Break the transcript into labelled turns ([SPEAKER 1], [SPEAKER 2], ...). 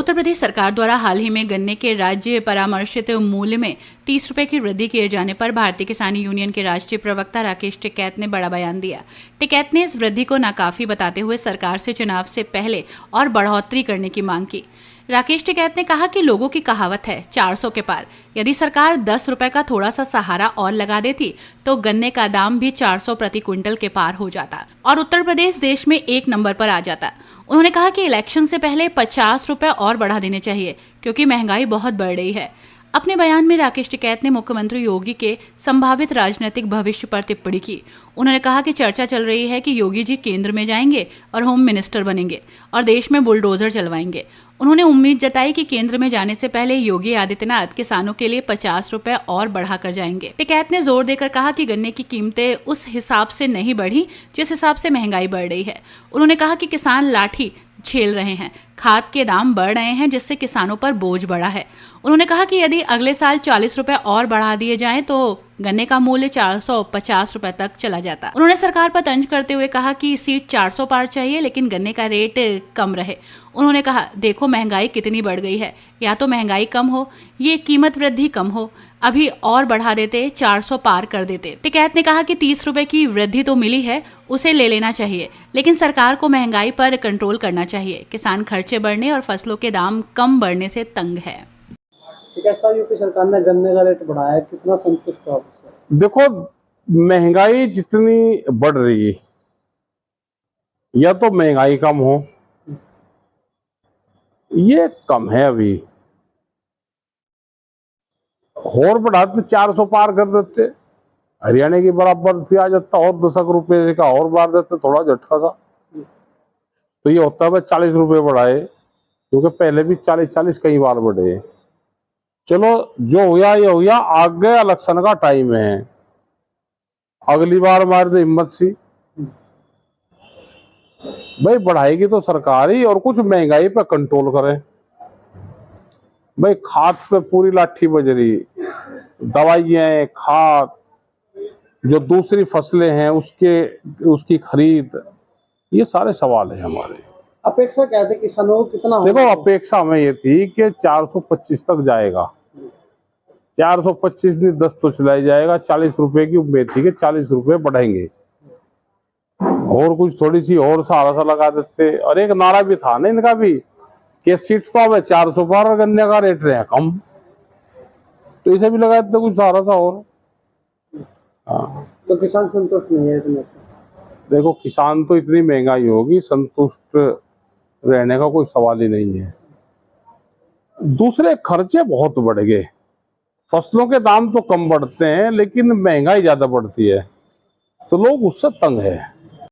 [SPEAKER 1] उत्तर प्रदेश सरकार द्वारा हाल ही में गन्ने के राज्य परामर्शित मूल्य में 30 रुपए की वृद्धि किए जाने पर भारतीय किसान यूनियन के राष्ट्रीय प्रवक्ता राकेश टिकैत ने बड़ा बयान दिया। टिकैत ने इस वृद्धि को नाकाफी बताते हुए सरकार से चुनाव से पहले और बढ़ोतरी करने की मांग की। राकेश टिकैत ने कहा कि लोगों की कहावत है 400 के पार। यदि सरकार 10 रुपए का थोड़ा सा सहारा और लगा देती तो गन्ने का दाम भी 400 प्रति क्विंटल के पार हो जाता और उत्तर प्रदेश देश में 1 नंबर पर आ जाता। उन्होंने कहा कि इलेक्शन से पहले 50 रुपए और बढ़ा देने चाहिए क्योंकि महंगाई बहुत बढ़ रही है। अपने बयान में राकेश टिकैत ने मुख्यमंत्री योगी के संभावित राजनीतिक भविष्य पर टिप्पणी की। उन्होंने कहा कि चर्चा चल रही है कि योगी जी केंद्र में जाएंगे और होम मिनिस्टर बनेंगे और देश में बुलडोजर चलवाएंगे। उन्होंने उम्मीद जताई कि केंद्र में जाने से पहले योगी आदित्यनाथ किसानों के लिए 50 रुपए और बढ़ाकर जाएंगे। टिकैत ने जोर देकर कहा कि गन्ने की कीमतें उस हिसाब से नहीं बढ़ी जिस हिसाब से महंगाई बढ़ रही है। उन्होंने कहा कि किसान लाठी झेल रहे हैं, खाद के दाम बढ़ रहे हैं जिससे किसानों पर बोझ बढ़ा है। उन्होंने कहा कि यदि अगले साल 40 रुपए और बढ़ा दिए जाएं तो गन्ने का मूल्य 450 रुपए तक चला जाता। उन्होंने सरकार पर तंज करते हुए कहा कि सीट 400 पार चाहिए लेकिन गन्ने का रेट कम रहे। उन्होंने कहा देखो महंगाई कितनी बढ़ गई है, या तो महंगाई कम हो, ये कीमत वृद्धि कम हो, अभी और बढ़ा देते 400 पार कर देते। टिकैत ने कहा कि 30 रुपए की वृद्धि तो मिली है, उसे ले लेना चाहिए, लेकिन सरकार को महंगाई पर कंट्रोल करना चाहिए। किसान खर्चे बढ़ने और फसलों के दाम कम बढ़ने से तंग है।
[SPEAKER 2] टिकैत साहब, यूपी सरकार ने गन्ने का रेट बढ़ाया है, कितना संतुष्ट हो?
[SPEAKER 3] देखो महंगाई जितनी बढ़ रही है, या तो महंगाई कम हो, ये कम है अभी, और बढ़ाते 400 पार कर देते, हरियाणा की बराबर आ जाता और 10 रुपए का और बढ़ा देते, थोड़ा झटका सा तो ये होता है 40 रुपए बढ़ाए, क्योंकि पहले भी 40-40 कई बार बढ़े। चलो जो हुआ ये हुआ, आगे इलेक्शन का टाइम है, अगली बार मार दे हिम्मत सी भाई, बढ़ाएगी तो सरकार ही, और कुछ महंगाई पे कंट्रोल करे भाई। खाद पे पूरी लाठी बज रही, दवाइयां, खाद, जो दूसरी फसलें हैं उसकी खरीद, ये सारे सवाल है हमारे।
[SPEAKER 2] अपेक्षा क्या थी किसानों को, कितना?
[SPEAKER 3] देखो अपेक्षा हमें ये थी कि 425 तक जाएगा, 425 नहीं 10 तो चला जाएगा। 40 रुपए की उम्मीद थी कि 40 रुपए बढ़ाएंगे, और कुछ थोड़ी सी और सहारा सा लगा देते। और एक नारा भी था ना इनका भी कि सीट तो अब 400 पर गन्ने का रेट रहे कम, तो इसे भी लगा देते कुछ सहारा सा और। हाँ,
[SPEAKER 2] तो किसान संतुष्ट नहीं है इसमें?
[SPEAKER 3] देखो किसान तो इतनी महंगाई होगी, संतुष्ट रहने का कोई सवाल ही नहीं है। दूसरे खर्चे बहुत बढ़ गए, फसलों के दाम तो कम बढ़ते हैं लेकिन महंगाई ज्यादा बढ़ती है, तो लोग उससे तंग है।